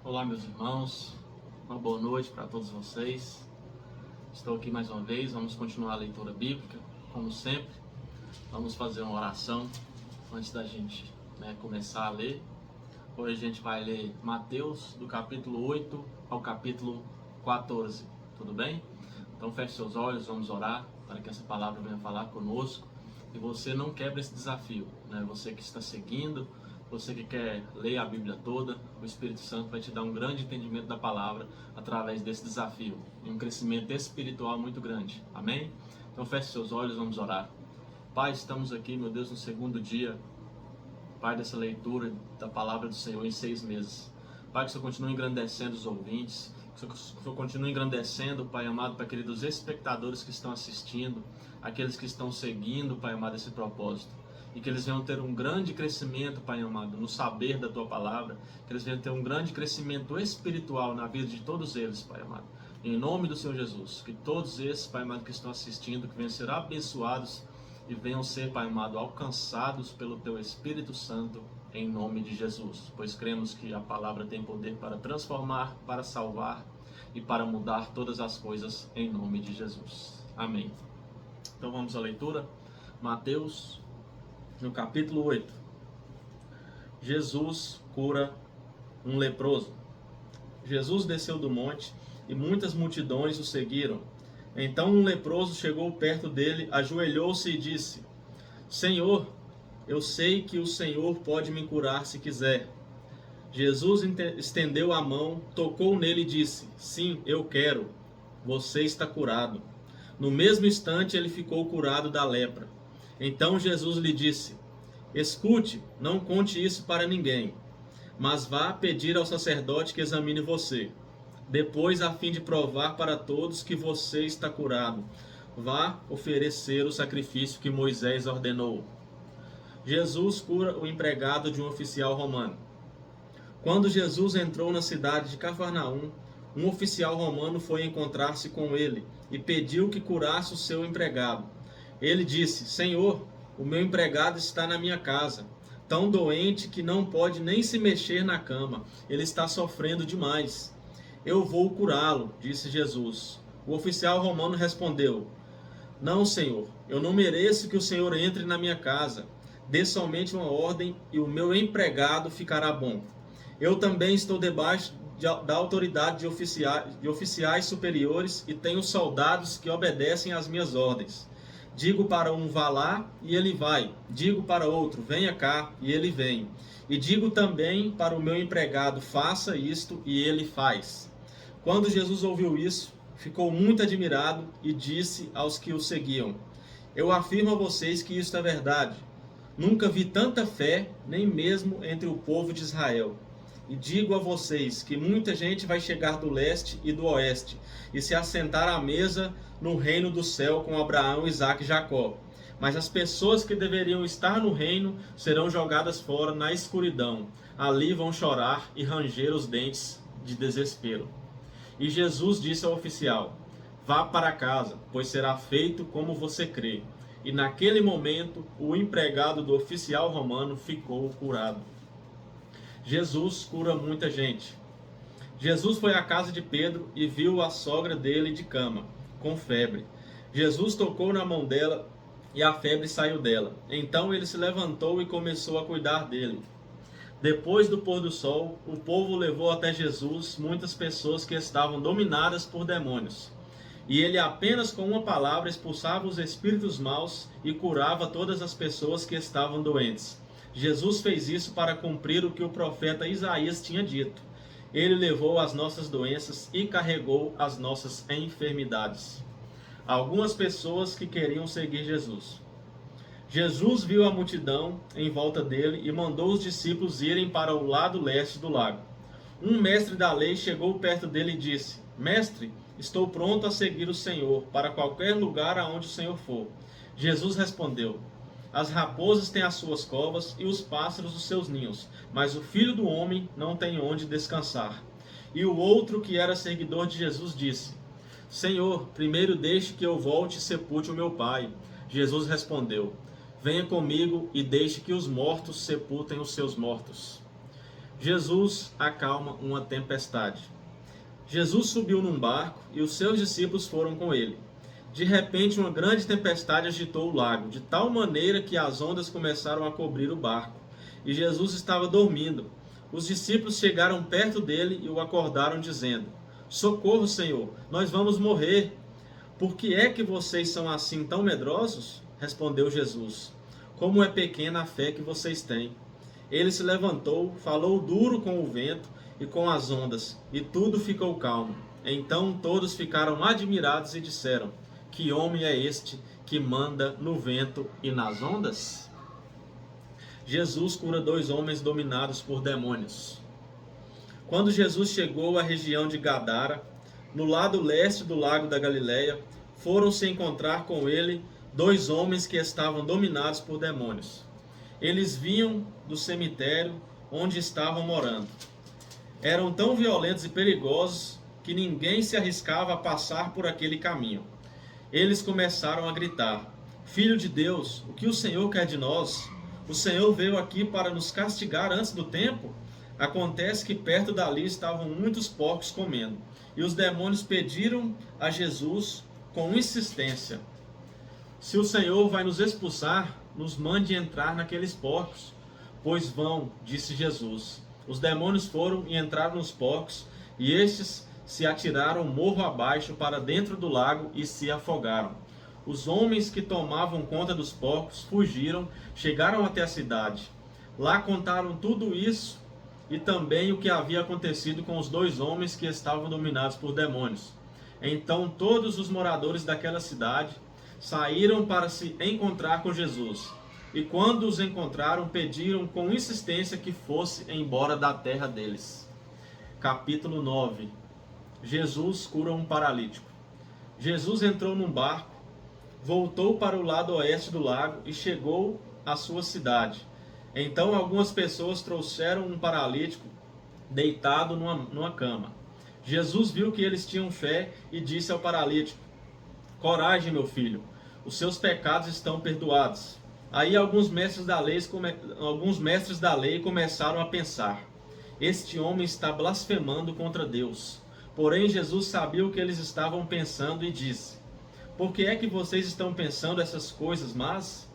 Olá, meus irmãos, uma boa noite para todos vocês. Estou aqui mais uma vez, vamos continuar a leitura bíblica, como sempre. Vamos fazer uma oração antes da gente começar a ler. Hoje a gente vai ler Mateus, do capítulo 8 ao capítulo 14, tudo bem? Então feche seus olhos, vamos orar para que essa palavra venha falar conosco e você não quebre esse desafio, Você que está seguindo, você que quer ler a Bíblia toda, o Espírito Santo vai te dar um grande entendimento da palavra através desse desafio e um crescimento espiritual muito grande, amém? Então feche seus olhos, vamos orar. Pai, estamos aqui, meu Deus, no segundo dia, Pai, dessa leitura da palavra do Senhor em 6 meses. Pai, que o Senhor continue engrandecendo os ouvintes, que o Senhor continue engrandecendo, Pai amado, para aqueles espectadores que estão assistindo, aqueles que estão seguindo, Pai amado, esse propósito. E que eles venham ter um grande crescimento, Pai amado, no saber da Tua palavra, que eles venham ter um grande crescimento espiritual na vida de todos eles, Pai amado. Em nome do Senhor Jesus, que todos esses, Pai amado, que estão assistindo, que venham ser abençoados e venham ser, Pai amado, alcançados pelo Teu Espírito Santo, em nome de Jesus. Pois cremos que a palavra tem poder para transformar, para salvar e para mudar todas as coisas, em nome de Jesus. Amém. Então vamos à leitura. Mateus, no capítulo 8. Jesus cura um leproso. Jesus desceu do monte e muitas multidões o seguiram. Então um leproso chegou perto dele, ajoelhou-se e disse: Senhor, eu sei que o Senhor pode me curar se quiser. Jesus estendeu a mão, tocou nele e disse: Sim, eu quero. Você está curado. No mesmo instante ele ficou curado da lepra. Então Jesus lhe disse: Escute, não conte isso para ninguém, mas vá pedir ao sacerdote que examine você. Depois, a fim de provar para todos que você está curado, vá oferecer o sacrifício que Moisés ordenou. Jesus cura o empregado de um oficial romano. Quando Jesus entrou na cidade de Cafarnaum, um oficial romano foi encontrar-se com ele e pediu que curasse o seu empregado. Ele disse: Senhor, o meu empregado está na minha casa, tão doente que não pode nem se mexer na cama. Ele está sofrendo demais. Eu vou curá-lo, disse Jesus. O oficial romano respondeu: Não, Senhor, eu não mereço que o Senhor entre na minha casa. Dê somente uma ordem e o meu empregado ficará bom. Eu também estou debaixo da autoridade de oficiais superiores e tenho soldados que obedecem às minhas ordens. Digo para um: vá lá, e ele vai. Digo para outro: venha cá, e ele vem. E digo também para o meu empregado: faça isto, e ele faz. Quando Jesus ouviu isso, ficou muito admirado e disse aos que o seguiam: Eu afirmo a vocês que isto é verdade. Nunca vi tanta fé, nem mesmo entre o povo de Israel. E digo a vocês que muita gente vai chegar do leste e do oeste e se assentar à mesa no reino do céu com Abraão, Isaque e Jacó. Mas as pessoas que deveriam estar no reino serão jogadas fora na escuridão. Ali vão chorar e ranger os dentes de desespero. E Jesus disse ao oficial: Vá para casa, pois será feito como você crê. E naquele momento o empregado do oficial romano ficou curado. Jesus cura muita gente. Jesus foi à casa de Pedro e viu a sogra dele de cama, com febre. Jesus tocou na mão dela e a febre saiu dela. Então ele se levantou e começou a cuidar dele. Depois do pôr do sol, o povo levou até Jesus muitas pessoas que estavam dominadas por demônios. E ele apenas com uma palavra expulsava os espíritos maus e curava todas as pessoas que estavam doentes. Jesus fez isso para cumprir o que o profeta Isaías tinha dito. Ele levou as nossas doenças e carregou as nossas enfermidades. Algumas pessoas que queriam seguir Jesus. Jesus viu a multidão em volta dele e mandou os discípulos irem para o lado leste do lago. Um mestre da lei chegou perto dele e disse: Mestre, estou pronto a seguir o Senhor para qualquer lugar aonde o Senhor for. Jesus respondeu: As raposas têm as suas covas e os pássaros os seus ninhos, mas o Filho do Homem não tem onde descansar. E o outro, que era seguidor de Jesus, disse: Senhor, primeiro deixe que eu volte e sepulte o meu pai. Jesus respondeu: Venha comigo e deixe que os mortos sepultem os seus mortos. Jesus acalma uma tempestade. Jesus subiu num barco e os seus discípulos foram com ele. De repente, uma grande tempestade agitou o lago, de tal maneira que as ondas começaram a cobrir o barco. E Jesus estava dormindo. Os discípulos chegaram perto dele e o acordaram, dizendo: Socorro, Senhor, nós vamos morrer. Por que é que vocês são assim tão medrosos? Respondeu Jesus: Como é pequena a fé que vocês têm. Ele se levantou, falou duro com o vento e com as ondas, e tudo ficou calmo. Então todos ficaram admirados e disseram: Que homem é este que manda no vento e nas ondas? Jesus cura 2 homens dominados por demônios. Quando Jesus chegou à região de Gadara, no lado leste do lago da Galileia, foram se encontrar com ele 2 homens que estavam dominados por demônios. Eles vinham do cemitério onde estavam morando. Eram tão violentos e perigosos que ninguém se arriscava a passar por aquele caminho. Eles começaram a gritar: Filho de Deus, o que o Senhor quer de nós? O Senhor veio aqui para nos castigar antes do tempo? Acontece que perto dali estavam muitos porcos comendo, e os demônios pediram a Jesus com insistência: Se o Senhor vai nos expulsar, nos mande entrar naqueles porcos. Pois vão, disse Jesus. Os demônios foram e entraram nos porcos, e estes se atiraram morro abaixo para dentro do lago e se afogaram. Os homens que tomavam conta dos porcos fugiram, chegaram até a cidade. Lá contaram tudo isso e também o que havia acontecido com os 2 homens que estavam dominados por demônios. Então todos os moradores daquela cidade saíram para se encontrar com Jesus. E quando os encontraram, pediram com insistência que fosse embora da terra deles. Capítulo 9. Jesus cura um paralítico. Jesus entrou num barco, voltou para o lado oeste do lago e chegou à sua cidade. Então algumas pessoas trouxeram um paralítico deitado numa cama. Jesus viu que eles tinham fé e disse ao paralítico: Coragem, meu filho, os seus pecados estão perdoados. Aí alguns mestres da lei começaram a pensar: Este homem está blasfemando contra Deus. Porém Jesus sabia o que eles estavam pensando e disse: Por que é que vocês estão pensando essas coisas más?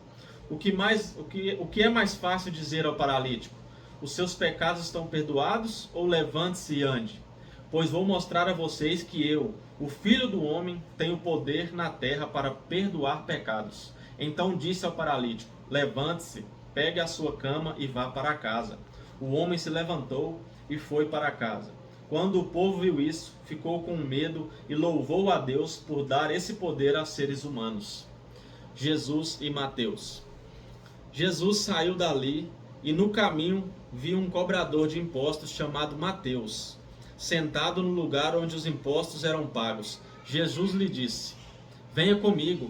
O que é mais fácil dizer ao paralítico: Os seus pecados estão perdoados? Ou levante-se e ande? Pois vou mostrar a vocês que eu, o Filho do Homem, tenho poder na terra para perdoar pecados. Então disse ao paralítico: Levante-se, pegue a sua cama e vá para casa. O homem se levantou e foi para casa. Quando o povo viu isso, ficou com medo e louvou a Deus por dar esse poder a seres humanos. Jesus e Mateus. Jesus saiu dali e no caminho viu um cobrador de impostos chamado Mateus, sentado no lugar onde os impostos eram pagos. Jesus lhe disse: Venha comigo.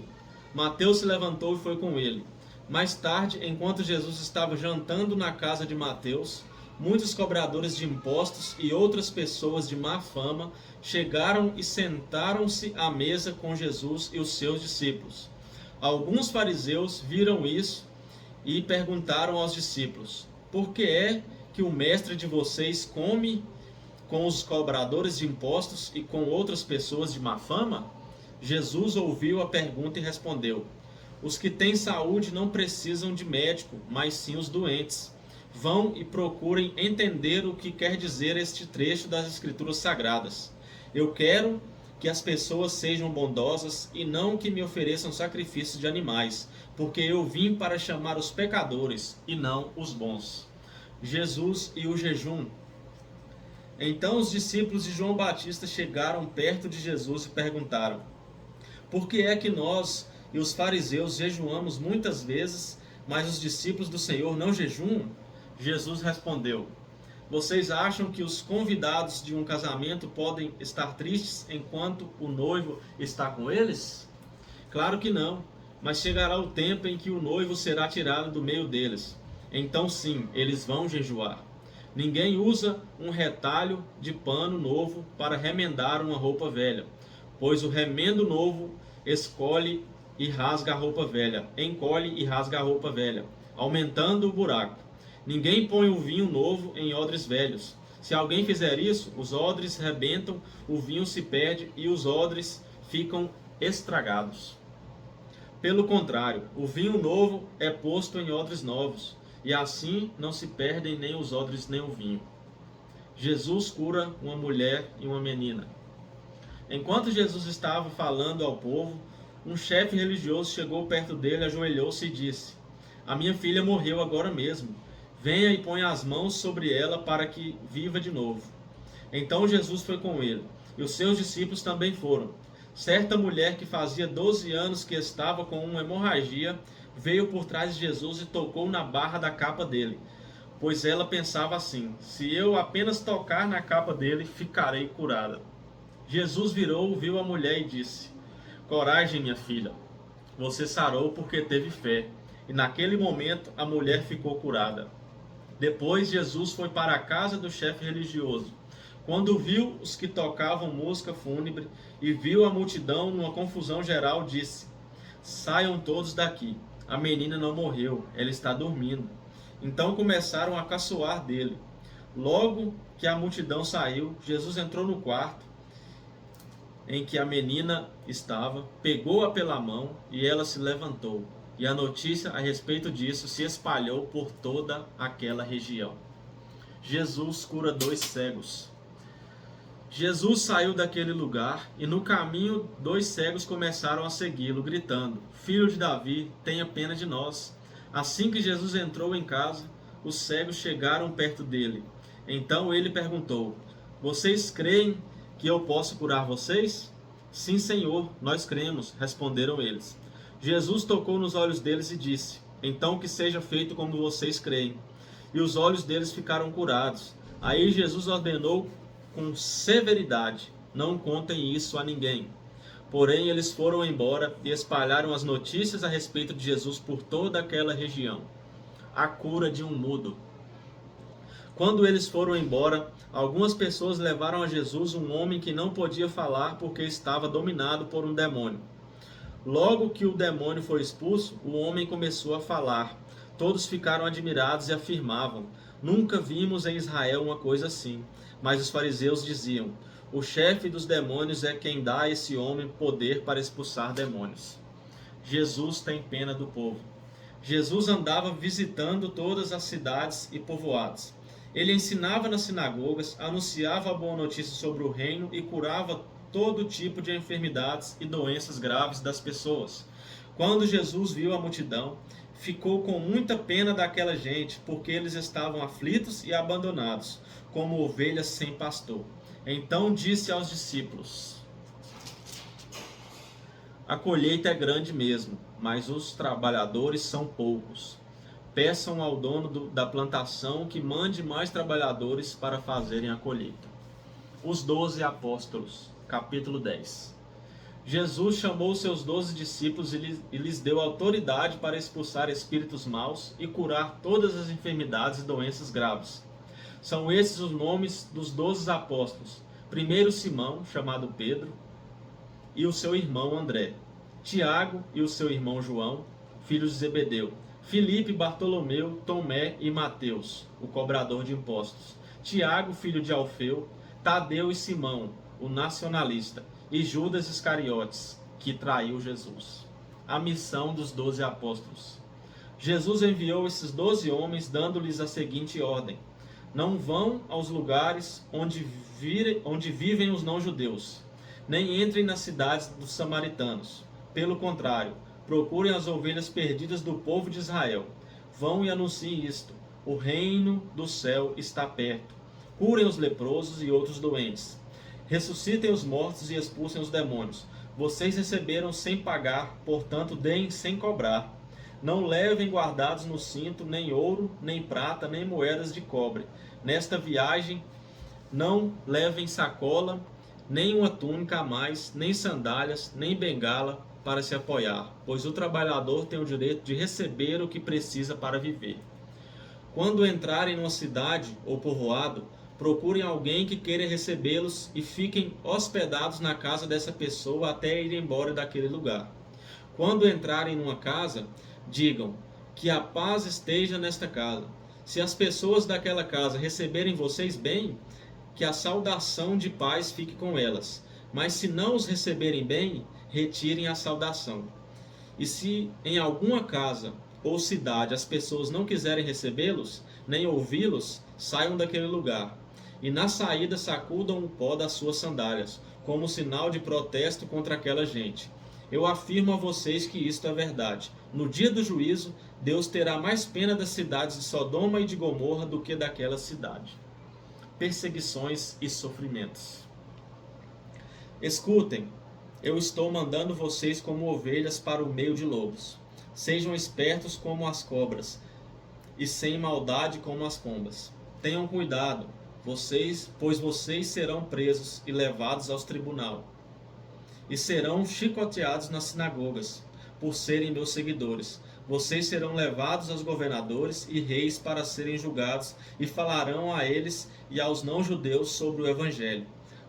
Mateus se levantou e foi com ele. Mais tarde, enquanto Jesus estava jantando na casa de Mateus, muitos cobradores de impostos e outras pessoas de má fama chegaram e sentaram-se à mesa com Jesus e os seus discípulos. Alguns fariseus viram isso e perguntaram aos discípulos: Por que é que o mestre de vocês come com os cobradores de impostos e com outras pessoas de má fama? Jesus ouviu a pergunta e respondeu: Os que têm saúde não precisam de médico, mas sim os doentes. Vão e procurem entender o que quer dizer este trecho das Escrituras Sagradas. Eu quero que as pessoas sejam bondosas e não que me ofereçam sacrifícios de animais, porque eu vim para chamar os pecadores e não os bons. Jesus e o jejum. Então os discípulos de João Batista chegaram perto de Jesus e perguntaram: Por que é que nós e os fariseus jejuamos muitas vezes, mas os discípulos do Senhor não jejuam? Jesus respondeu: Vocês acham que os convidados de um casamento podem estar tristes enquanto o noivo está com eles? Claro que não, mas chegará o tempo em que o noivo será tirado do meio deles. Então sim, eles vão jejuar. Ninguém usa um retalho de pano novo para remendar uma roupa velha, pois o remendo novo encolhe e rasga a roupa velha, aumentando o buraco. Ninguém põe o vinho novo em odres velhos. Se alguém fizer isso, os odres rebentam, o vinho se perde e os odres ficam estragados. Pelo contrário, o vinho novo é posto em odres novos, e assim não se perdem nem os odres nem o vinho. Jesus cura uma mulher e uma menina. Enquanto Jesus estava falando ao povo, um chefe religioso chegou perto dele, ajoelhou-se e disse: "A minha filha morreu agora mesmo. Venha e ponha as mãos sobre ela para que viva de novo." Então Jesus foi com ele, e os seus discípulos também foram. Certa mulher que fazia 12 anos que estava com uma hemorragia veio por trás de Jesus e tocou na barra da capa dele, pois ela pensava assim: se eu apenas tocar na capa dele, ficarei curada. Jesus virou, viu a mulher e disse: "Coragem, minha filha, você sarou porque teve fé." E naquele momento a mulher ficou curada. Depois Jesus foi para a casa do chefe religioso. Quando viu os que tocavam música fúnebre e viu a multidão numa confusão geral, disse: "Saiam todos daqui. A menina não morreu, ela está dormindo." Então começaram a caçoar dele. Logo que a multidão saiu, Jesus entrou no quarto em que a menina estava, pegou-a pela mão e ela se levantou. E a notícia a respeito disso se espalhou por toda aquela região. Jesus cura 2 cegos. Jesus saiu daquele lugar e no caminho 2 cegos começaram a segui-lo, gritando: "Filho de Davi, tenha pena de nós." Assim que Jesus entrou em casa, os cegos chegaram perto dele. Então ele perguntou: "Vocês creem que eu posso curar vocês?" "Sim, Senhor, nós cremos," responderam eles. Jesus tocou nos olhos deles e disse: "Então que seja feito como vocês creem." E os olhos deles ficaram curados. Aí Jesus ordenou com severidade: "Não contem isso a ninguém." Porém, eles foram embora e espalharam as notícias a respeito de Jesus por toda aquela região. A cura de um mudo. Quando eles foram embora, algumas pessoas levaram a Jesus um homem que não podia falar porque estava dominado por um demônio. Logo que o demônio foi expulso, o homem começou a falar. Todos ficaram admirados e afirmavam: "Nunca vimos em Israel uma coisa assim." Mas os fariseus diziam: "O chefe dos demônios é quem dá a esse homem poder para expulsar demônios." Jesus tem pena do povo. Jesus andava visitando todas as cidades e povoados. Ele ensinava nas sinagogas, anunciava a boa notícia sobre o reino e curava todo tipo de enfermidades e doenças graves das pessoas. Quando Jesus viu a multidão, ficou com muita pena daquela gente, porque eles estavam aflitos e abandonados, como ovelhas sem pastor. Então disse aos discípulos: "A colheita é grande mesmo, mas os trabalhadores são poucos. Peçam ao dono da plantação que mande mais trabalhadores para fazerem a colheita." Os 12 apóstolos, capítulo 10. Jesus chamou seus 12 discípulos e lhes deu autoridade para expulsar espíritos maus e curar todas as enfermidades e doenças graves. São esses os nomes dos 12 apóstolos. Primeiro Simão, chamado Pedro, e o seu irmão André. Tiago e o seu irmão João, filhos de Zebedeu. Filipe, Bartolomeu, Tomé e Mateus, o cobrador de impostos. Tiago, filho de Alfeu, Tadeu e Simão, o nacionalista, e Judas Iscariotes, que traiu Jesus. A missão dos 12 apóstolos. Jesus enviou esses 12 homens, dando-lhes a seguinte ordem: "Não vão aos lugares onde vivem os não-judeus, nem entrem nas cidades dos samaritanos. Pelo contrário, procurem as ovelhas perdidas do povo de Israel. Vão e anunciem isto: o reino do céu está perto. Curem os leprosos e outros doentes. Ressuscitem os mortos e expulsem os demônios. Vocês receberam sem pagar, portanto deem sem cobrar. Não levem guardados no cinto nem ouro, nem prata, nem moedas de cobre. Nesta viagem não levem sacola, nem uma túnica a mais, nem sandálias, nem bengala para se apoiar, pois o trabalhador tem o direito de receber o que precisa para viver. Quando entrarem numa cidade ou povoado, procurem alguém que queira recebê-los e fiquem hospedados na casa dessa pessoa até ir embora daquele lugar. Quando entrarem numa casa, digam: que a paz esteja nesta casa. Se as pessoas daquela casa receberem vocês bem, que a saudação de paz fique com elas. Mas se não os receberem bem, retirem a saudação. E se em alguma casa ou cidade as pessoas não quiserem recebê-los, nem ouvi-los, saiam daquele lugar. E na saída sacudam o pó das suas sandálias, como sinal de protesto contra aquela gente. Eu afirmo a vocês que isto é verdade. No dia do juízo, Deus terá mais pena das cidades de Sodoma e de Gomorra do que daquela cidade. Perseguições e sofrimentos. Escutem, eu estou mandando vocês como ovelhas para o meio de lobos. Sejam espertos como as cobras e sem maldade como as pombas. Tenham cuidado, pois vocês serão presos e levados aos tribunais. E serão chicoteados nas sinagogas, por serem meus seguidores. Vocês serão levados aos governadores e reis para serem julgados, e falarão a eles e aos não-judeus sobre o Evangelho.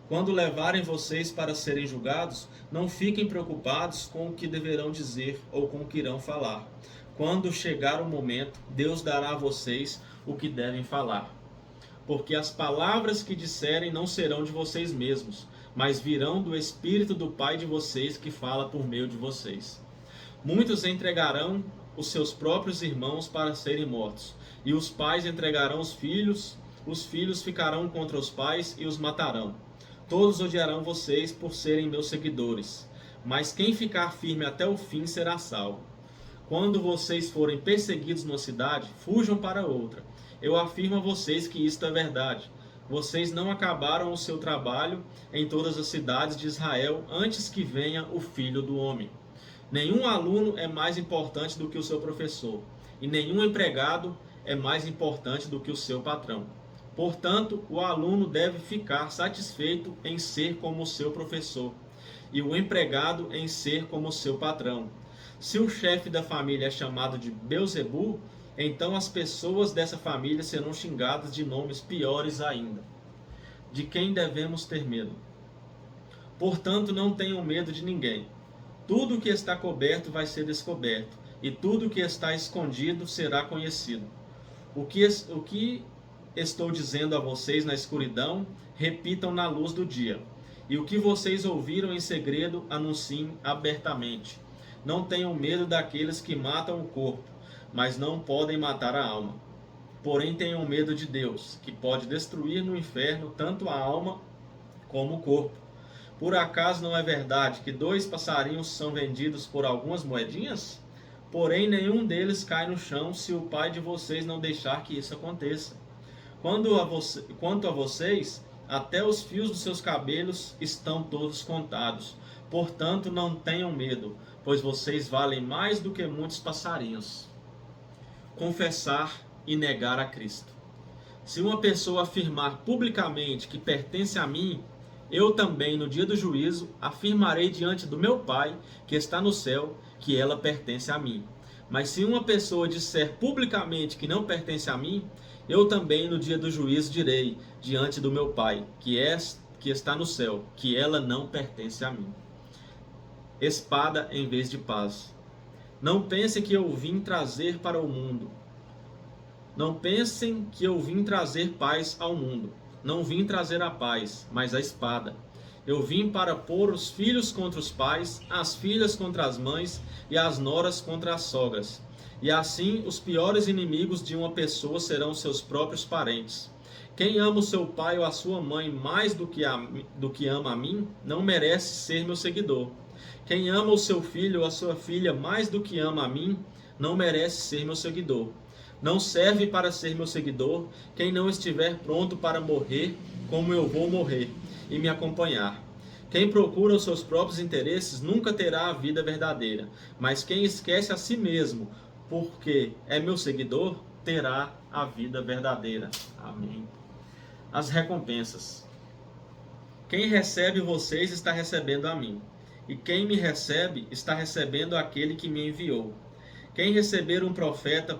Quando levarem vocês para serem julgados, não fiquem preocupados com o que deverão dizer ou com o que irão falar. Quando chegar o momento, Deus dará a vocês o que devem falar. Porque as palavras que disserem não serão de vocês mesmos, mas virão do Espírito do Pai de vocês que fala por meio de vocês. Muitos entregarão os seus próprios irmãos para serem mortos, e os pais entregarão os filhos ficarão contra os pais e os matarão. Todos odiarão vocês por serem meus seguidores, mas quem ficar firme até o fim será salvo. Quando vocês forem perseguidos numa cidade, fujam para outra. Eu afirmo a vocês que isto é verdade. Vocês não acabaram o seu trabalho em todas as cidades de Israel antes que venha o Filho do Homem. Nenhum aluno é mais importante do que o seu professor, e nenhum empregado é mais importante do que o seu patrão. Portanto, o aluno deve ficar satisfeito em ser como o seu professor, e o empregado em ser como o seu patrão. Se o chefe da família é chamado de Beelzebu, então as pessoas dessa família serão xingadas de nomes piores ainda. De quem devemos ter medo? Portanto, não tenham medo de ninguém. Tudo que está coberto vai ser descoberto, e tudo que está escondido será conhecido. O que estou dizendo a vocês na escuridão, repitam na luz do dia. E o que vocês ouviram em segredo, anunciem abertamente. Não tenham medo daqueles que matam o corpo, mas não podem matar a alma. Porém tenham medo de Deus, que pode destruir no inferno tanto a alma como o corpo. Por acaso não é verdade que 2 passarinhos são vendidos por algumas moedinhas? Porém nenhum deles cai no chão se o Pai de vocês não deixar que isso aconteça. Quanto a vocês, até os fios dos seus cabelos estão todos contados. Portanto, não tenham medo, pois vocês valem mais do que muitos passarinhos. Confessar e negar a Cristo. Se uma pessoa afirmar publicamente que pertence a mim, eu também, no dia do juízo, afirmarei diante do meu Pai, que está no céu, que ela pertence a mim. Mas se uma pessoa disser publicamente que não pertence a mim, eu também, no dia do juízo, direi diante do meu Pai, que está no céu, que ela não pertence a mim. Espada em vez de paz. Não pensem que eu vim trazer para o mundo. Não pensem que eu vim trazer paz ao mundo. Não vim trazer a paz, mas a espada. Eu vim para pôr os filhos contra os pais, as filhas contra as mães e as noras contra as sogras. E assim os piores inimigos de uma pessoa serão seus próprios parentes. Quem ama o seu pai ou a sua mãe mais do que ama a mim, não merece ser meu seguidor. Quem ama o seu filho ou a sua filha mais do que ama a mim, não merece ser meu seguidor. Não serve para ser meu seguidor quem não estiver pronto para morrer como eu vou morrer e me acompanhar. Quem procura os seus próprios interesses nunca terá a vida verdadeira, mas quem esquece a si mesmo porque é meu seguidor, terá a vida verdadeira. Amém. As recompensas. Quem recebe vocês está recebendo a mim, e quem me recebe está recebendo aquele que me enviou. Quem receber um profeta,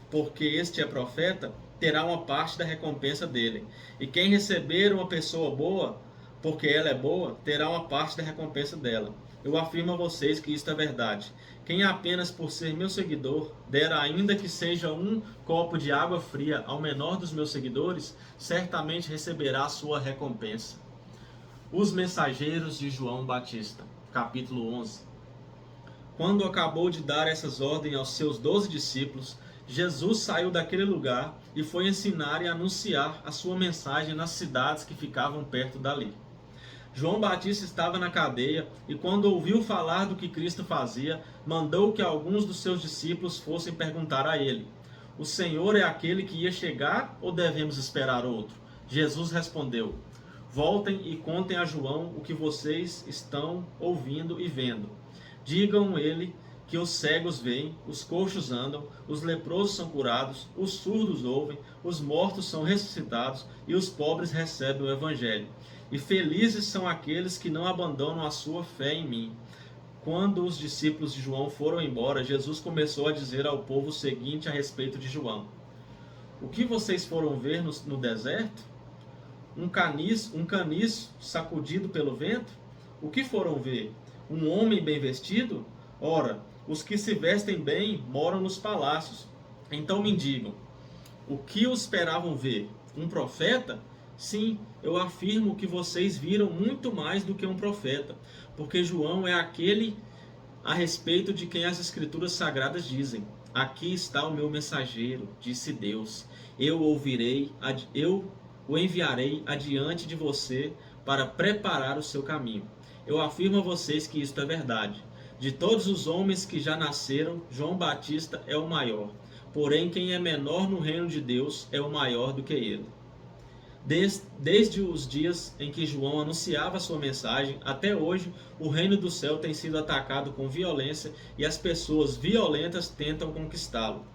porque este é profeta, terá uma parte da recompensa dele. E quem receber uma pessoa boa, porque ela é boa, terá uma parte da recompensa dela. Eu afirmo a vocês que isto é verdade. Quem apenas por ser meu seguidor der ainda que seja um copo de água fria ao menor dos meus seguidores, certamente receberá a sua recompensa. Os mensageiros de João Batista, capítulo 11. Quando acabou de dar essas ordens aos seus 12 discípulos, Jesus saiu daquele lugar e foi ensinar e anunciar a sua mensagem nas cidades que ficavam perto dali. João Batista estava na cadeia e, quando ouviu falar do que Cristo fazia, mandou que alguns dos seus discípulos fossem perguntar a ele: O Senhor é aquele que ia chegar ou devemos esperar outro? Jesus respondeu: Voltem e contem a João o que vocês estão ouvindo e vendo. Digam ele que os cegos veem, os coxos andam, os leprosos são curados, os surdos ouvem, os mortos são ressuscitados e os pobres recebem o evangelho. E felizes são aqueles que não abandonam a sua fé em mim. Quando os discípulos de João foram embora, Jesus começou a dizer ao povo o seguinte a respeito de João: O que vocês foram ver no deserto? Um caniço sacudido pelo vento? O que foram ver? Um homem bem vestido? Ora, os que se vestem bem moram nos palácios. Então me digam, o que os esperavam ver? Um profeta? Sim, eu afirmo que vocês viram muito mais do que um profeta, porque João é aquele a respeito de quem as Escrituras Sagradas dizem: Aqui está o meu mensageiro, disse Deus. Eu o enviarei adiante de você para preparar o seu caminho. Eu afirmo a vocês que isto é verdade. De todos os homens que já nasceram, João Batista é o maior. Porém, quem é menor no reino de Deus é o maior do que ele. Desde os dias em que João anunciava sua mensagem, até hoje, o reino do céu tem sido atacado com violência e as pessoas violentas tentam conquistá-lo.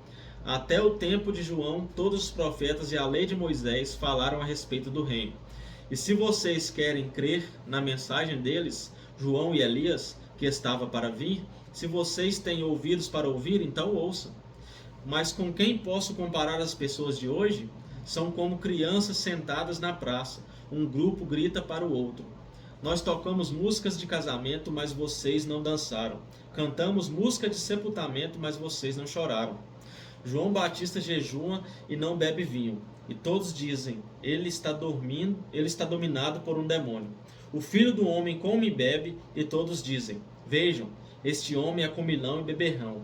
Até o tempo de João, todos os profetas e a lei de Moisés falaram a respeito do reino. E se vocês querem crer na mensagem deles, João e Elias, que estava para vir, se vocês têm ouvidos para ouvir, então ouçam. Mas com quem posso comparar as pessoas de hoje? São como crianças sentadas na praça. Um grupo grita para o outro: Nós tocamos músicas de casamento, mas vocês não dançaram. Cantamos música de sepultamento, mas vocês não choraram. João Batista jejua e não bebe vinho. E todos dizem: ele está dominado por um demônio. O filho do homem come e bebe, e todos dizem: Vejam, este homem é comilão e beberrão.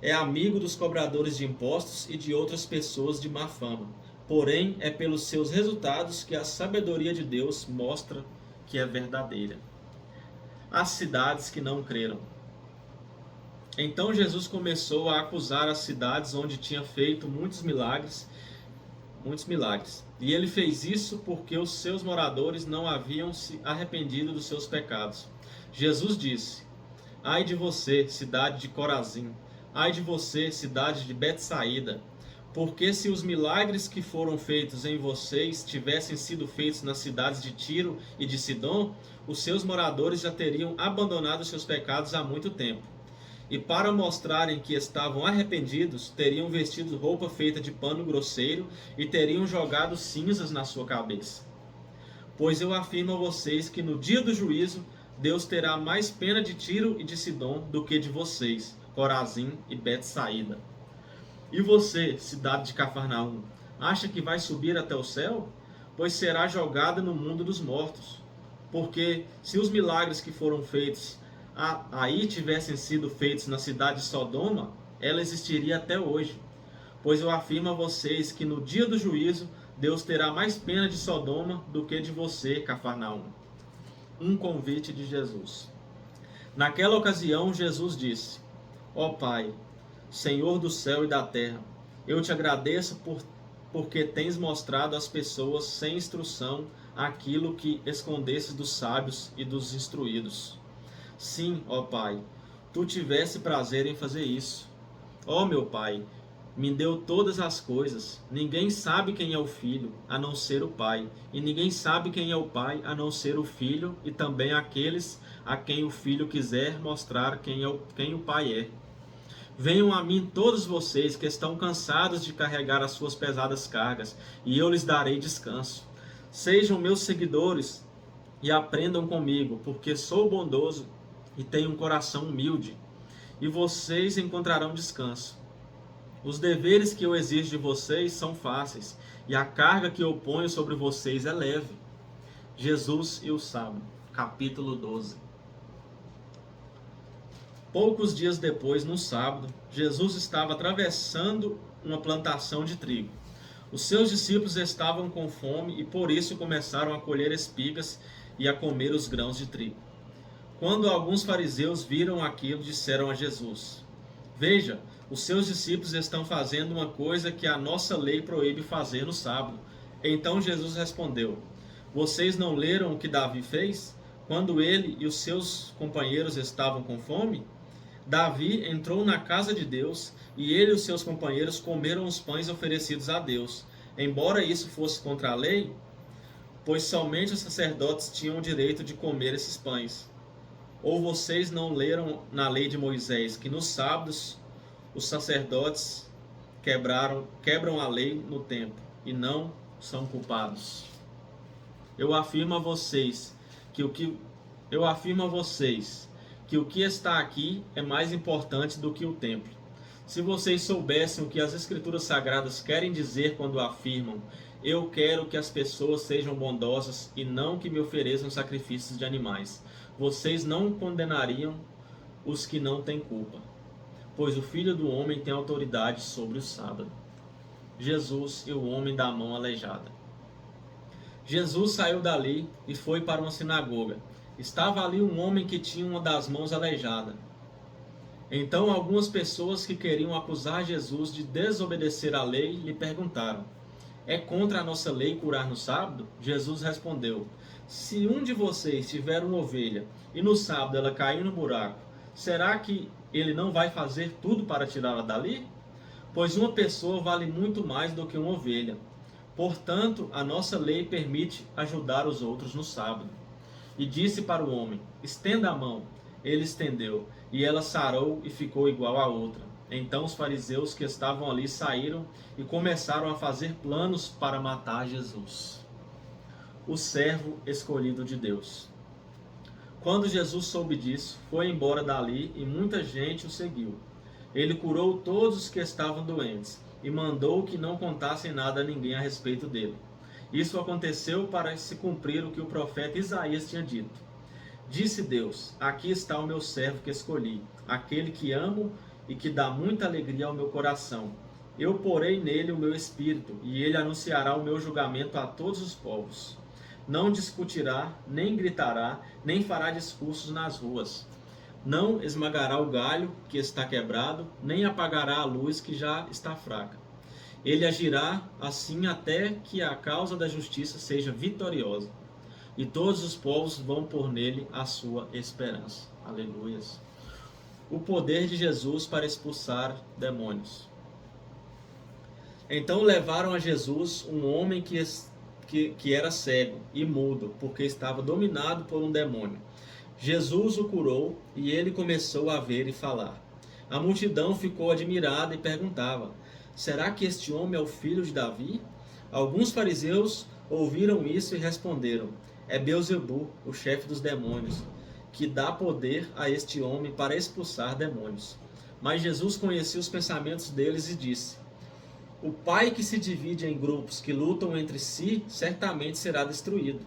É amigo dos cobradores de impostos e de outras pessoas de má fama. Porém, é pelos seus resultados que a sabedoria de Deus mostra que é verdadeira. As cidades que não creram. Então Jesus começou a acusar as cidades onde tinha feito muitos milagres. E ele fez isso porque os seus moradores não haviam se arrependido dos seus pecados. Jesus disse: Ai de você, cidade de Corazim! Ai de você, cidade de Betsaída! Porque se os milagres que foram feitos em vocês tivessem sido feitos nas cidades de Tiro e de Sidom, os seus moradores já teriam abandonado seus pecados há muito tempo. E para mostrarem que estavam arrependidos, teriam vestido roupa feita de pano grosseiro e teriam jogado cinzas na sua cabeça. Pois eu afirmo a vocês que no dia do juízo, Deus terá mais pena de Tiro e de Sidom do que de vocês, Corazim e Betsaída. E você, cidade de Cafarnaum, acha que vai subir até o céu? Pois será jogada no mundo dos mortos. Porque se os milagres que foram feitos aí tivessem sido feitos na cidade de Sodoma, ela existiria até hoje. Pois eu afirmo a vocês que no dia do juízo, Deus terá mais pena de Sodoma do que de você, Cafarnaum. Um convite de Jesus. Naquela ocasião, Jesus disse: Ó Pai, Senhor do céu e da terra, eu te agradeço porque tens mostrado às pessoas sem instrução aquilo que escondestes dos sábios e dos instruídos. Sim, ó Pai, tu tivesse prazer em fazer isso. Ó meu Pai, me deu todas as coisas. Ninguém sabe quem é o Filho, a não ser o Pai. E ninguém sabe quem é o Pai, a não ser o Filho, e também aqueles a quem o Filho quiser mostrar quem o Pai é. Venham a mim todos vocês que estão cansados de carregar as suas pesadas cargas, e eu lhes darei descanso. Sejam meus seguidores e aprendam comigo, porque sou bondoso e têm um coração humilde, e vocês encontrarão descanso. Os deveres que eu exijo de vocês são fáceis, e a carga que eu ponho sobre vocês é leve. Jesus e o sábado, capítulo 12. Poucos dias depois, no sábado, Jesus estava atravessando uma plantação de trigo. Os seus discípulos estavam com fome e por isso começaram a colher espigas e a comer os grãos de trigo. Quando alguns fariseus viram aquilo, disseram a Jesus: Veja, os seus discípulos estão fazendo uma coisa que a nossa lei proíbe fazer no sábado. Então Jesus respondeu: Vocês não leram o que Davi fez? Quando ele e os seus companheiros estavam com fome? Davi entrou na casa de Deus e ele e os seus companheiros comeram os pães oferecidos a Deus, embora isso fosse contra a lei, pois somente os sacerdotes tinham o direito de comer esses pães. Ou vocês não leram na lei de Moisés que nos sábados os sacerdotes quebram a lei no templo e não são culpados? Eu afirmo a vocês que o que está aqui é mais importante do que o templo. Se vocês soubessem o que as Escrituras Sagradas querem dizer quando afirmam: Eu quero que as pessoas sejam bondosas e não que me ofereçam sacrifícios de animais, vocês não condenariam os que não têm culpa, pois o Filho do Homem tem autoridade sobre o sábado. Jesus e o homem da mão aleijada. Jesus saiu dali e foi para uma sinagoga. Estava ali um homem que tinha uma das mãos aleijada. Então algumas pessoas que queriam acusar Jesus de desobedecer à lei lhe perguntaram: É contra a nossa lei curar no sábado? Jesus respondeu: Se um de vocês tiver uma ovelha e no sábado ela cair no buraco, será que ele não vai fazer tudo para tirá-la dali? Pois uma pessoa vale muito mais do que uma ovelha. Portanto, a nossa lei permite ajudar os outros no sábado. E disse para o homem: Estenda a mão. Ele estendeu, e ela sarou e ficou igual à outra. Então os fariseus que estavam ali saíram e começaram a fazer planos para matar Jesus. O servo escolhido de Deus. Quando Jesus soube disso, foi embora dali e muita gente o seguiu. Ele curou todos os que estavam doentes e mandou que não contassem nada a ninguém a respeito dele. Isso aconteceu para se cumprir o que o profeta Isaías tinha dito. Disse Deus: Aqui está o meu servo que escolhi, aquele que amo e que dá muita alegria ao meu coração. Eu porei nele o meu espírito, e ele anunciará o meu julgamento a todos os povos. Não discutirá, nem gritará, nem fará discursos nas ruas. Não esmagará o galho que está quebrado, nem apagará a luz que já está fraca. Ele agirá assim até que a causa da justiça seja vitoriosa. E todos os povos vão pôr nele a sua esperança. Aleluias. O poder de Jesus para expulsar demônios. Então levaram a Jesus um homem que era cego e mudo, porque estava dominado por um demônio. Jesus o curou e ele começou a ver e falar. A multidão ficou admirada e perguntava: Será que este homem é o filho de Davi? Alguns fariseus ouviram isso e responderam: É Beelzebu, o chefe dos demônios, que dá poder a este homem para expulsar demônios. Mas Jesus conhecia os pensamentos deles e disse: O pai que se divide em grupos que lutam entre si, certamente será destruído.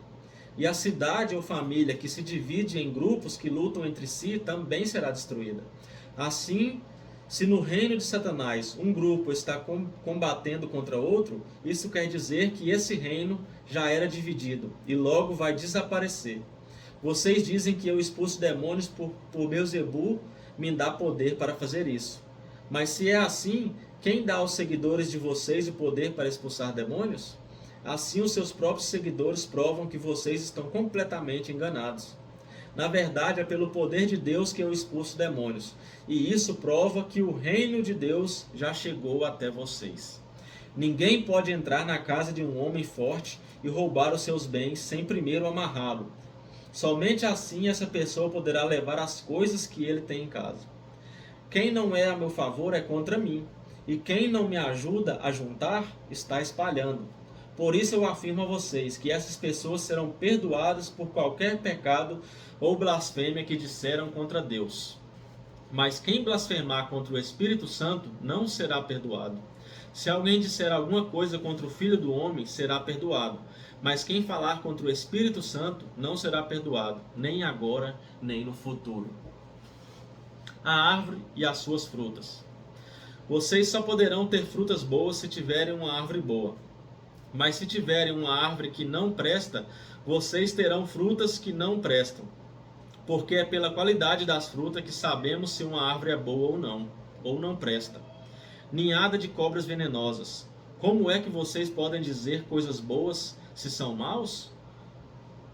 E a cidade ou família que se divide em grupos que lutam entre si, também será destruída. Assim, se no reino de Satanás um grupo está combatendo contra outro, isso quer dizer que esse reino já era dividido e logo vai desaparecer. Vocês dizem que eu expulso demônios por Beelzebu me dá poder para fazer isso. Mas se é assim, quem dá aos seguidores de vocês o poder para expulsar demônios? Assim os seus próprios seguidores provam que vocês estão completamente enganados. Na verdade, é pelo poder de Deus que eu expulso demônios, e isso prova que o reino de Deus já chegou até vocês. Ninguém pode entrar na casa de um homem forte e roubar os seus bens sem primeiro amarrá-lo. Somente assim essa pessoa poderá levar as coisas que ele tem em casa. Quem não é a meu favor é contra mim, e quem não me ajuda a juntar está espalhando. Por isso eu afirmo a vocês que essas pessoas serão perdoadas por qualquer pecado ou blasfêmia que disseram contra Deus. Mas quem blasfemar contra o Espírito Santo não será perdoado. Se alguém disser alguma coisa contra o Filho do Homem, será perdoado. Mas quem falar contra o Espírito Santo não será perdoado, nem agora, nem no futuro. A árvore e as suas frutas. Vocês só poderão ter frutas boas se tiverem uma árvore boa. Mas se tiverem uma árvore que não presta, vocês terão frutas que não prestam. Porque é pela qualidade das frutas que sabemos se uma árvore é boa ou não presta. Ninhada de cobras venenosas. Como é que vocês podem dizer coisas boas se são maus?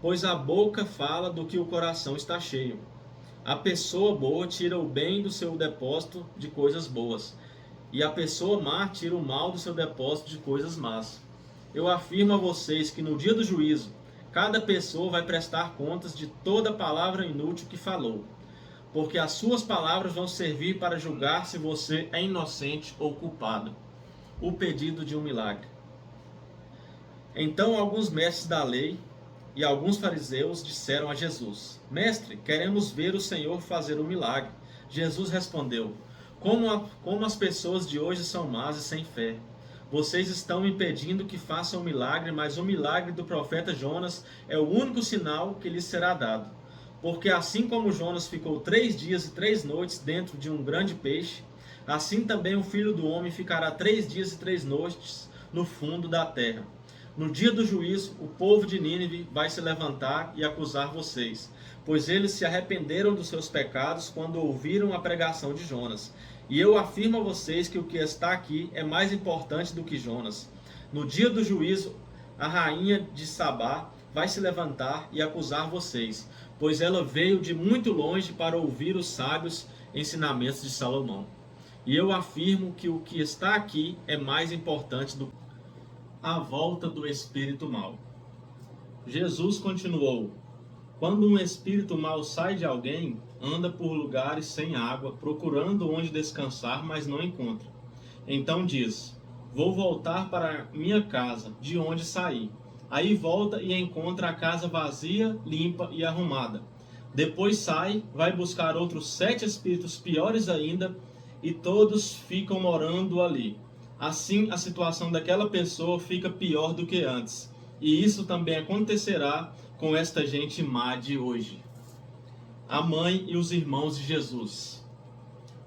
Pois a boca fala do que o coração está cheio. A pessoa boa tira o bem do seu depósito de coisas boas, e a pessoa má tira o mal do seu depósito de coisas más. Eu afirmo a vocês que no dia do juízo, cada pessoa vai prestar contas de toda palavra inútil que falou, porque as suas palavras vão servir para julgar se você é inocente ou culpado. O pedido de um milagre. Então alguns mestres da lei e alguns fariseus disseram a Jesus: Mestre, queremos ver o Senhor fazer um milagre. Jesus respondeu: Como as pessoas de hoje são más e sem fé. Vocês estão impedindo que façam um milagre, mas o milagre do profeta Jonas é o único sinal que lhes será dado. Porque assim como Jonas ficou 3 dias e 3 noites dentro de um grande peixe, assim também o Filho do Homem ficará 3 dias e 3 noites no fundo da terra. No dia do juízo, o povo de Nínive vai se levantar e acusar vocês, pois eles se arrependeram dos seus pecados quando ouviram a pregação de Jonas. E eu afirmo a vocês que o que está aqui é mais importante do que Jonas. No dia do juízo, a rainha de Sabá vai se levantar e acusar vocês, pois ela veio de muito longe para ouvir os sábios ensinamentos de Salomão. E eu afirmo que o que está aqui é mais importante do que a volta do espírito mau. Jesus continuou: Quando um espírito mau sai de alguém, anda por lugares sem água, procurando onde descansar, mas não encontra. Então diz: Vou voltar para minha casa, de onde saí. Aí volta e encontra a casa vazia, limpa e arrumada. Depois sai, vai buscar outros 7 espíritos piores ainda, e todos ficam morando ali. Assim, a situação daquela pessoa fica pior do que antes. E isso também acontecerá com esta gente má de hoje. A mãe e os irmãos de Jesus.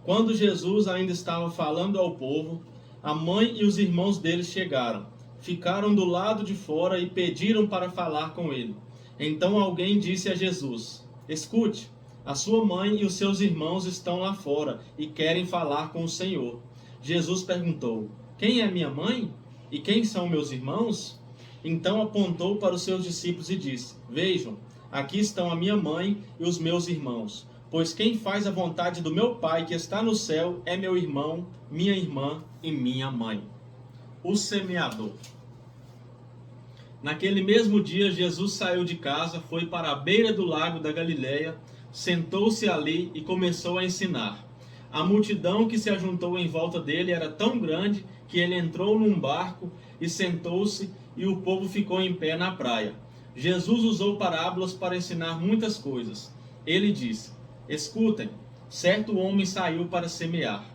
Quando Jesus ainda estava falando ao povo, a mãe e os irmãos dele chegaram. Ficaram do lado de fora e pediram para falar com ele. Então alguém disse a Jesus: Escute, a sua mãe e os seus irmãos estão lá fora e querem falar com o Senhor. Jesus perguntou: Quem é minha mãe? E quem são meus irmãos? Então apontou para os seus discípulos e disse: Vejam, aqui estão a minha mãe e os meus irmãos. Pois quem faz a vontade do meu Pai que está no céu é meu irmão, minha irmã e minha mãe. O semeador. Naquele mesmo dia, Jesus saiu de casa, foi para a beira do lago da Galileia, sentou-se ali e começou a ensinar. A multidão que se ajuntou em volta dele era tão grande que ele entrou num barco e sentou-se, e o povo ficou em pé na praia. Jesus usou parábolas para ensinar muitas coisas. Ele disse: Escutem, certo homem saiu para semear.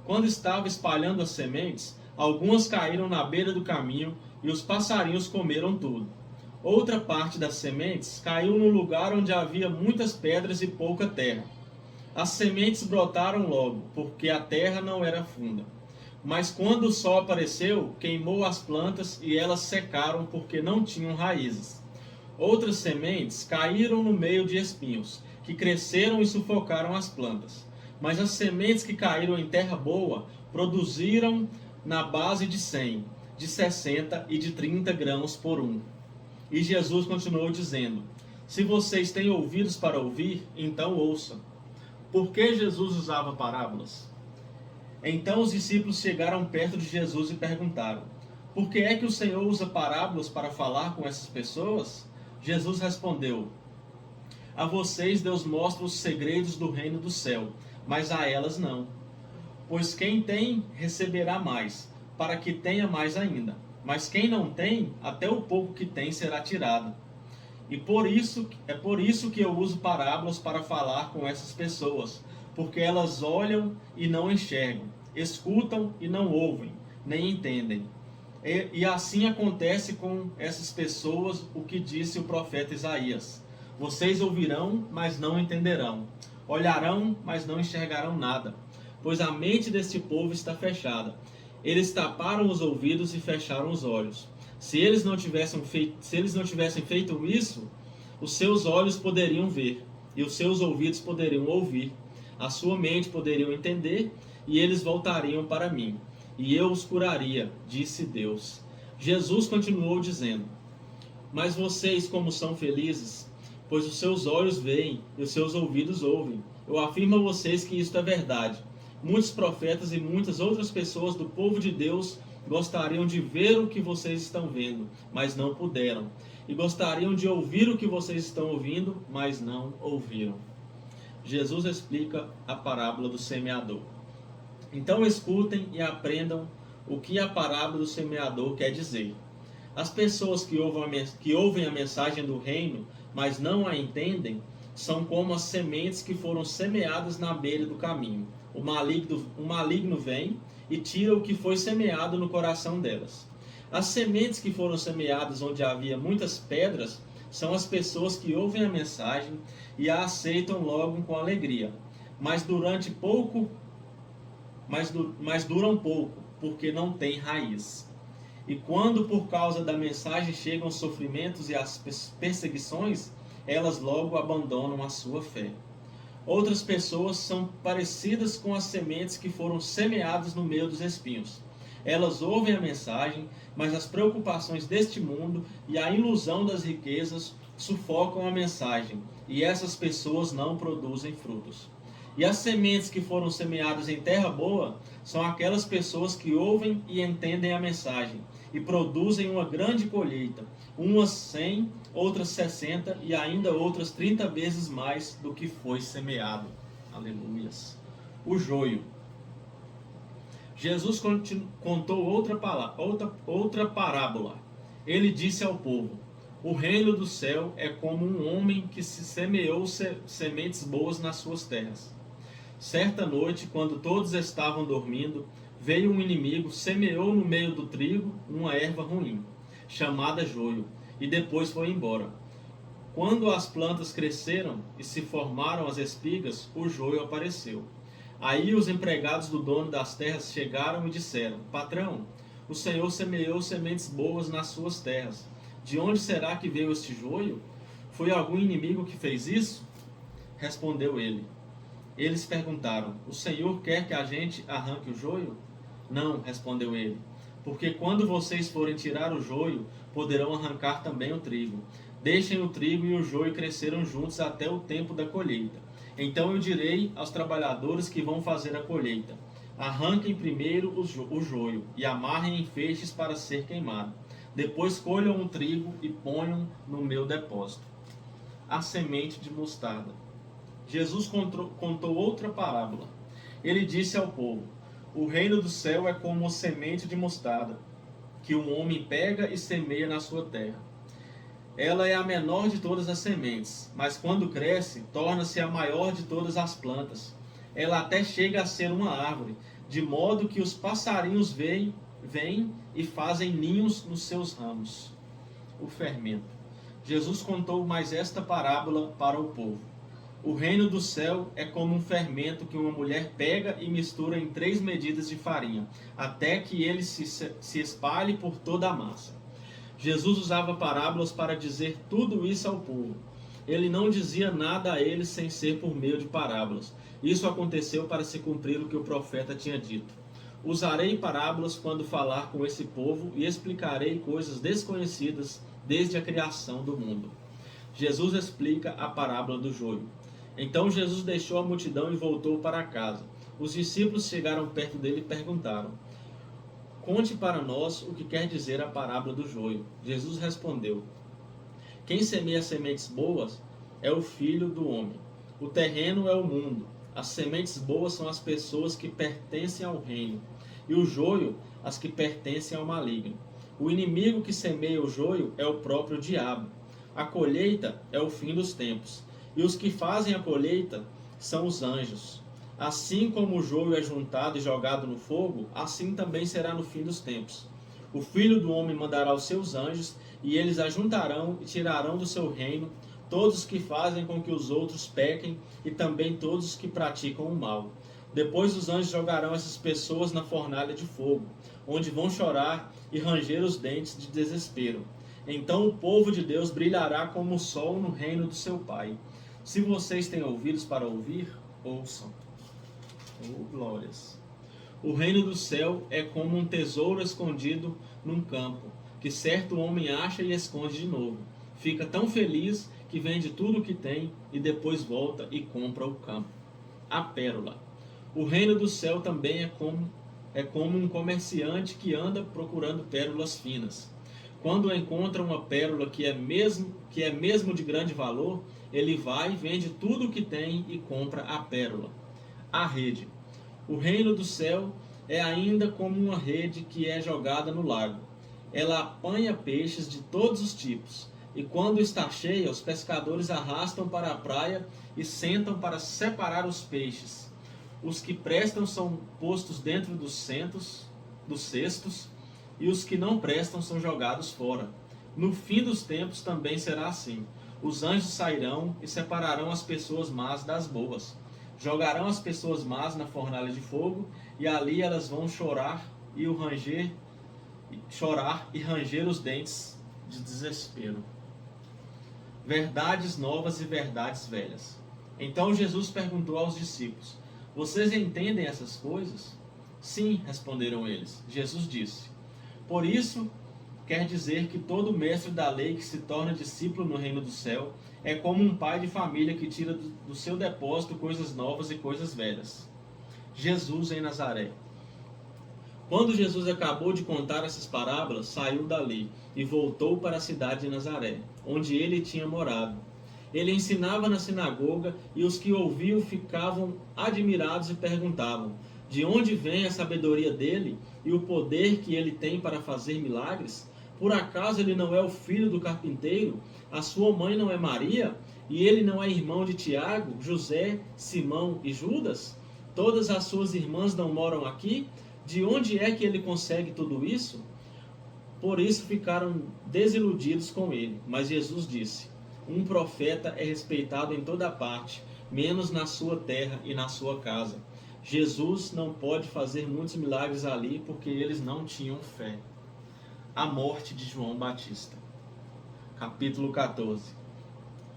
Quando estava espalhando as sementes, algumas caíram na beira do caminho e os passarinhos comeram tudo. Outra parte das sementes caiu num lugar onde havia muitas pedras e pouca terra. As sementes brotaram logo, porque a terra não era funda. Mas quando o sol apareceu, queimou as plantas e elas secaram porque não tinham raízes. Outras sementes caíram no meio de espinhos, que cresceram e sufocaram as plantas. Mas as sementes que caíram em terra boa produziram na base de 100, de 60 e de 30 grãos por um. E Jesus continuou dizendo: Se vocês têm ouvidos para ouvir, então ouçam. Por que Jesus usava parábolas? Então os discípulos chegaram perto de Jesus e perguntaram: Por que é que o Senhor usa parábolas para falar com essas pessoas? Jesus respondeu: A vocês Deus mostra os segredos do reino do céu, mas a elas não. Pois quem tem, receberá mais, para que tenha mais ainda. Mas quem não tem, até o pouco que tem será tirado. E por isso que eu uso parábolas para falar com essas pessoas, porque elas olham e não enxergam, escutam e não ouvem, nem entendem. E assim acontece com essas pessoas o que disse o profeta Isaías: vocês ouvirão, mas não entenderão, olharão, mas não enxergarão nada, pois a mente deste povo está fechada. Eles taparam os ouvidos e fecharam os olhos. Se eles não tivessem feito isso, os seus olhos poderiam ver, e os seus ouvidos poderiam ouvir, a sua mente poderiam entender, e eles voltariam para mim, e eu os curaria, disse Deus. Jesus continuou dizendo: mas vocês como são felizes, pois os seus olhos veem e os seus ouvidos ouvem. Eu afirmo a vocês que isto é verdade. Muitos profetas e muitas outras pessoas do povo de Deus gostariam de ver o que vocês estão vendo, mas não puderam. E gostariam de ouvir o que vocês estão ouvindo, mas não ouviram. Jesus explica a parábola do semeador. Então escutem e aprendam o que a parábola do semeador quer dizer. As pessoas que ouvem a mensagem do reino, mas não a entendem, são como as sementes que foram semeadas na beira do caminho. O maligno vem e tira o que foi semeado no coração delas. As sementes que foram semeadas onde havia muitas pedras são as pessoas que ouvem a mensagem e a aceitam logo com alegria, mas duram pouco, porque não têm raiz. E quando por causa da mensagem chegam os sofrimentos e as perseguições, elas logo abandonam a sua fé. Outras pessoas são parecidas com as sementes que foram semeadas no meio dos espinhos. Elas ouvem a mensagem, mas as preocupações deste mundo e a ilusão das riquezas sufocam a mensagem, e essas pessoas não produzem frutos. E as sementes que foram semeadas em terra boa são aquelas pessoas que ouvem e entendem a mensagem e produzem uma grande colheita, umas 100, outras 60 e ainda outras 30 vezes mais do que foi semeado. Aleluias. O joio. Jesus contou outra parábola. Ele disse ao povo: o reino do céu é como um homem que se semeou sementes boas nas suas terras. Certa noite, quando todos estavam dormindo, veio um inimigo, semeou no meio do trigo uma erva ruim, chamada joio, e depois foi embora. Quando as plantas cresceram e se formaram as espigas, o joio apareceu. Aí os empregados do dono das terras chegaram e disseram: patrão, o senhor semeou sementes boas nas suas terras. De onde será que veio este joio? Foi algum inimigo que fez isso? Respondeu ele. Eles perguntaram: o senhor quer que a gente arranque o joio? Não, respondeu ele, porque quando vocês forem tirar o joio, poderão arrancar também o trigo. Deixem o trigo e o joio cresceram juntos até o tempo da colheita. Então eu direi aos trabalhadores que vão fazer a colheita: arranquem primeiro o joio e amarrem em feixes para ser queimado. Depois colham o trigo e ponham no meu depósito. A semente de mostarda. Jesus contou outra parábola. Ele disse ao povo: o reino do céu é como a semente de mostarda, que um homem pega e semeia na sua terra. Ela é a menor de todas as sementes, mas quando cresce, torna-se a maior de todas as plantas. Ela até chega a ser uma árvore, de modo que os passarinhos vêm e fazem ninhos nos seus ramos. O fermento. Jesus contou mais esta parábola para o povo. O reino do céu é como um fermento que uma mulher pega e mistura em 3 medidas de farinha, até que ele se espalhe por toda a massa. Jesus usava parábolas para dizer tudo isso ao povo. Ele não dizia nada a eles sem ser por meio de parábolas. Isso aconteceu para se cumprir o que o profeta tinha dito: usarei parábolas quando falar com esse povo e explicarei coisas desconhecidas desde a criação do mundo. Jesus explica a parábola do joio. Então Jesus deixou a multidão e voltou para casa. Os discípulos chegaram perto dele e perguntaram: conte para nós o que quer dizer a parábola do joio. Jesus respondeu: quem semeia sementes boas é o Filho do Homem. O terreno é o mundo. As sementes boas são as pessoas que pertencem ao reino, e o joio, as que pertencem ao maligno. O inimigo que semeia o joio é o próprio diabo. A colheita é o fim dos tempos, e os que fazem a colheita são os anjos. Assim como o joio é juntado e jogado no fogo, assim também será no fim dos tempos. O Filho do Homem mandará os seus anjos, e eles ajuntarão e tirarão do seu reino todos os que fazem com que os outros pequem e também todos os que praticam o mal. Depois os anjos jogarão essas pessoas na fornalha de fogo, onde vão chorar e ranger os dentes de desespero. Então o povo de Deus brilhará como o sol no reino do seu Pai. Se vocês têm ouvidos para ouvir, ouçam. Oh, glórias! O reino do céu é como um tesouro escondido num campo, que certo homem acha e esconde de novo. Fica tão feliz que vende tudo o que tem e depois volta e compra o campo. A pérola. O reino do céu também é como um comerciante que anda procurando pérolas finas. Quando encontra uma pérola que é mesmo de grande valor, ele vai, vende tudo o que tem e compra a pérola. A rede. O reino do céu é ainda como uma rede que é jogada no lago. Ela apanha peixes de todos os tipos, e quando está cheia, os pescadores arrastam para a praia e sentam para separar os peixes. Os que prestam são postos dentro dos cestos, e os que não prestam são jogados fora. No fim dos tempos também será assim. Os anjos sairão e separarão as pessoas más das boas. Jogarão as pessoas más na fornalha de fogo, e ali elas vão chorar e ranger os dentes de desespero. Verdades novas e verdades velhas. Então Jesus perguntou aos discípulos: vocês entendem essas coisas? Sim, responderam eles. Jesus disse: por isso quer dizer que todo mestre da lei que se torna discípulo no reino do céu é como um pai de família que tira do seu depósito coisas novas e coisas velhas. Jesus em Nazaré. Quando Jesus acabou de contar essas parábolas, saiu dali e voltou para a cidade de Nazaré, onde ele tinha morado. Ele ensinava na sinagoga e os que ouviam ficavam admirados e perguntavam: de onde vem a sabedoria dele e o poder que ele tem para fazer milagres? Por acaso ele não é o filho do carpinteiro? A sua mãe não é Maria? E ele não é irmão de Tiago, José, Simão e Judas? Todas as suas irmãs não moram aqui? De onde é que ele consegue tudo isso? Por isso ficaram desiludidos com ele. Mas Jesus disse: um profeta é respeitado em toda parte, menos na sua terra e na sua casa. Jesus não pode fazer muitos milagres ali porque eles não tinham fé. A morte de João Batista. Capítulo 14.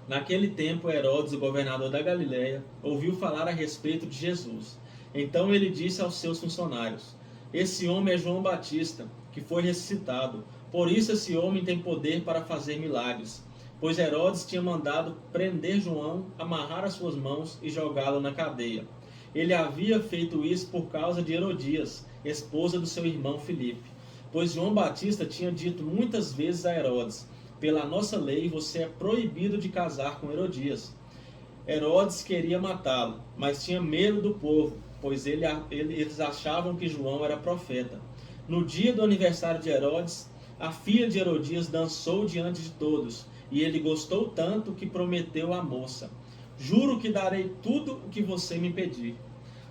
Naquele tempo, Herodes, o governador da Galileia, ouviu falar a respeito de Jesus. Então ele disse aos seus funcionários: esse homem é João Batista, que foi ressuscitado. Por isso esse homem tem poder para fazer milagres. Pois Herodes tinha mandado prender João, amarrar as suas mãos e jogá-lo na cadeia. Ele havia feito isso por causa de Herodias, esposa do seu irmão Filipe. Pois João Batista tinha dito muitas vezes a Herodes: pela nossa lei você é proibido de casar com Herodias. Herodes queria matá-lo, mas tinha medo do povo, pois eles achavam que João era profeta. No dia do aniversário de Herodes, a filha de Herodias dançou diante de todos, e ele gostou tanto que prometeu à moça: juro que darei tudo o que você me pedir.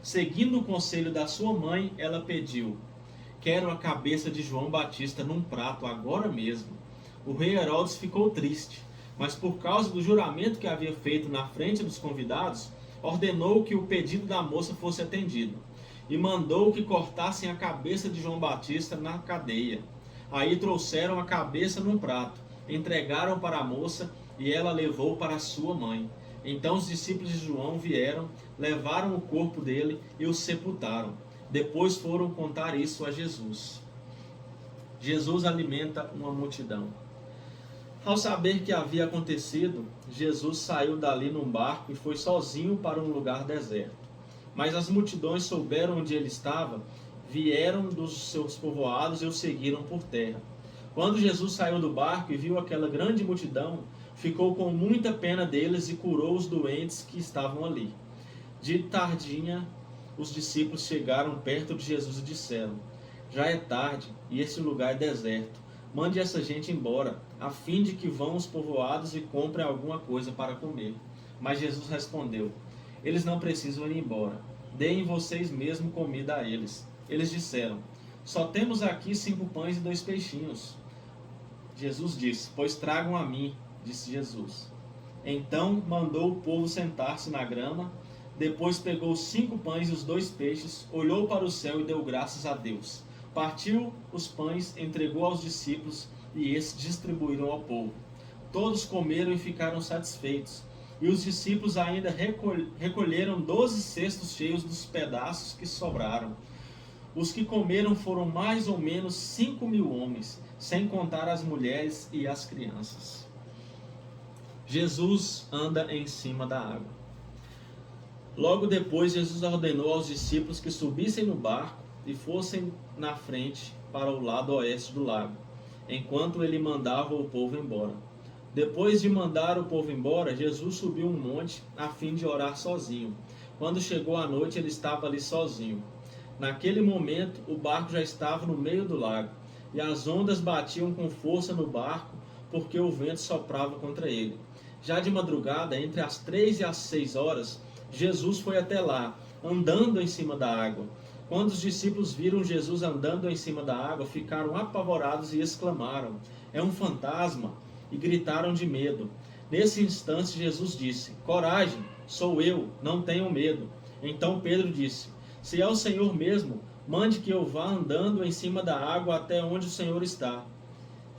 Seguindo o conselho da sua mãe, ela pediu: quero a cabeça de João Batista num prato agora mesmo. O rei Herodes ficou triste, mas por causa do juramento que havia feito na frente dos convidados, ordenou que o pedido da moça fosse atendido, e mandou que cortassem a cabeça de João Batista na cadeia. Aí trouxeram a cabeça num prato, entregaram para a moça, e ela levou para a sua mãe. Então os discípulos de João vieram, levaram o corpo dele e o sepultaram. Depois foram contar isso a Jesus. Jesus alimenta uma multidão. Ao saber que havia acontecido, Jesus saiu dali num barco e foi sozinho para um lugar deserto. Mas as multidões souberam onde ele estava, vieram dos seus povoados e o seguiram por terra. Quando Jesus saiu do barco e viu aquela grande multidão, ficou com muita pena deles e curou os doentes que estavam ali. De tardinha, os discípulos chegaram perto de Jesus e disseram: já é tarde e esse lugar é deserto. mande essa gente embora, a fim de que vão aos povoados e comprem alguma coisa para comer. Mas Jesus respondeu: eles não precisam ir embora. Deem vocês mesmos comida a eles. Eles disseram: só temos aqui 5 pães e 2 peixinhos. Jesus disse: pois tragam a mim, disse Jesus. Então mandou o povo sentar-se na grama. Depois pegou os 5 pães e os 2 peixes, olhou para o céu e deu graças a Deus. Partiu os pães, entregou aos discípulos e esses distribuíram ao povo. Todos comeram e ficaram satisfeitos. E os discípulos ainda recolheram 12 cestos cheios dos pedaços que sobraram. Os que comeram foram mais ou menos 5.000 homens, sem contar as mulheres e as crianças. Jesus anda em cima da água. Logo depois, Jesus ordenou aos discípulos que subissem no barco e fossem na frente para o lado oeste do lago, enquanto ele mandava o povo embora. Depois de mandar o povo embora, Jesus subiu um monte a fim de orar sozinho. Quando chegou a noite, ele estava ali sozinho. Naquele momento, o barco já estava no meio do lago, e as ondas batiam com força no barco, porque o vento soprava contra ele. Já de madrugada, entre as 3 e as 6 horas, Jesus foi até lá, andando em cima da água. Quando os discípulos viram Jesus andando em cima da água, ficaram apavorados e exclamaram: é um fantasma! E gritaram de medo. Nesse instante, Jesus disse: coragem, sou eu, não tenham medo. Então Pedro disse: se é o Senhor mesmo, mande que eu vá andando em cima da água até onde o Senhor está.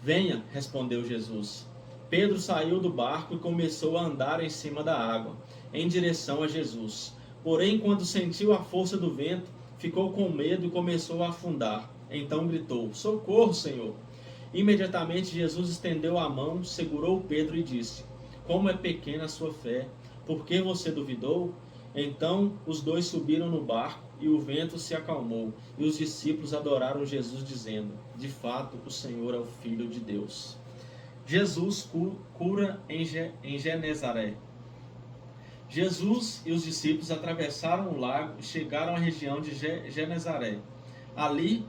Venha, respondeu Jesus. Pedro saiu do barco e começou a andar em cima da água, em direção a Jesus. Porém, quando sentiu a força do vento, ficou com medo e começou a afundar. Então gritou: socorro, Senhor! Imediatamente Jesus estendeu a mão, segurou Pedro e disse: como é pequena a sua fé, por que você duvidou? Então os dois subiram no barco e o vento se acalmou, e os discípulos adoraram Jesus, dizendo: de fato, o Senhor é o Filho de Deus. Jesus cura em Genezaré. Jesus e os discípulos atravessaram o lago e chegaram à região de Genezaré. Ali,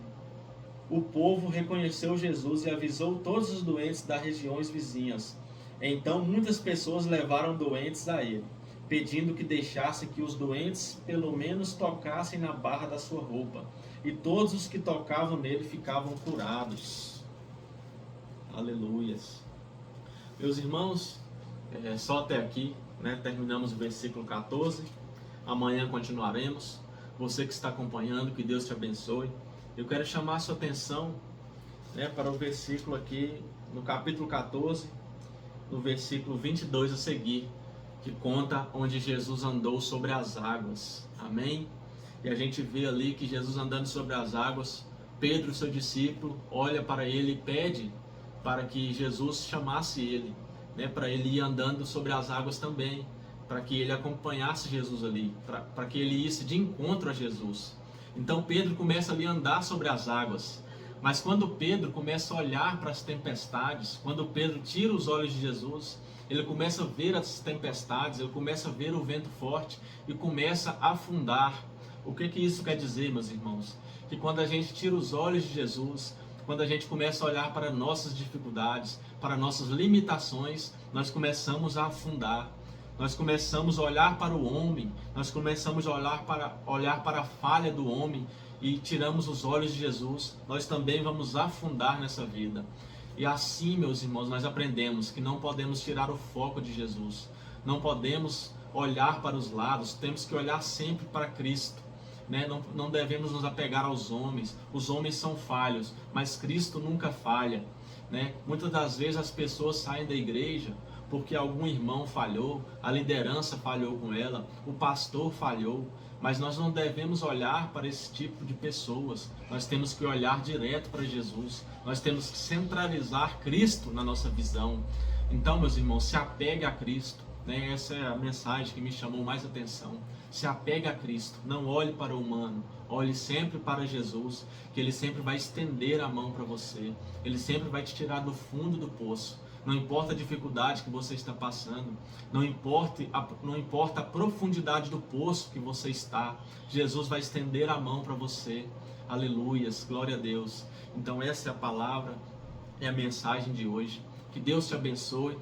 o povo reconheceu Jesus e avisou todos os doentes das regiões vizinhas. Então muitas pessoas levaram doentes a ele, pedindo que deixasse que os doentes pelo menos tocassem na barra da sua roupa. E todos os que tocavam nele ficavam curados. Aleluias. Meus irmãos, só até aqui, né? Terminamos o versículo 14. Amanhã continuaremos. Você que está acompanhando, que Deus te abençoe. Eu quero chamar a sua atenção, né, para o versículo aqui, no capítulo 14, no versículo 22 a seguir, que conta onde Jesus andou sobre as águas. Amém? E a gente vê ali que Jesus andando sobre as águas, Pedro, seu discípulo, olha para ele e pede para que Jesus chamasse ele, né, para ele ir andando sobre as águas também, para que ele acompanhasse Jesus ali, para que ele isse de encontro a Jesus. Então Pedro começa ali a andar sobre as águas, mas quando Pedro começa a olhar para as tempestades, quando Pedro tira os olhos de Jesus, ele começa a ver as tempestades, ele começa a ver o vento forte e começa a afundar. O que isso quer dizer, meus irmãos? Que quando a gente tira os olhos de Jesus, quando a gente começa a olhar para nossas dificuldades, para nossas limitações, nós começamos a afundar. Nós começamos a olhar para o homem, nós começamos a olhar para a falha do homem e tiramos os olhos de Jesus, nós também vamos afundar nessa vida. E assim, meus irmãos, nós aprendemos que não podemos tirar o foco de Jesus, não podemos olhar para os lados, temos que olhar sempre para Cristo. Né? Não devemos nos apegar aos homens, os homens são falhos, mas Cristo nunca falha. Né? Muitas das vezes as pessoas saem da igreja porque algum irmão falhou, a liderança falhou com ela, o pastor falhou, mas nós não devemos olhar para esse tipo de pessoas, nós temos que olhar direto para Jesus, nós temos que centralizar Cristo na nossa visão. Então, meus irmãos, se apegue a Cristo, né? Essa é a mensagem que me chamou mais atenção. Se apegue a Cristo, não olhe para o humano, olhe sempre para Jesus, que Ele sempre vai estender a mão para você, Ele sempre vai te tirar do fundo do poço. Não importa a dificuldade que você está passando, não importa a profundidade do poço que você está, Jesus vai estender a mão para você. Aleluias, glória a Deus. Então essa é a palavra, é a mensagem de hoje. Que Deus te abençoe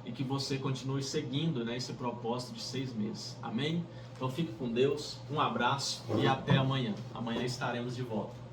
e que você continue seguindo, né, esse propósito de 6 meses. Amém? Então fique com Deus, um abraço e até amanhã. Amanhã estaremos de volta.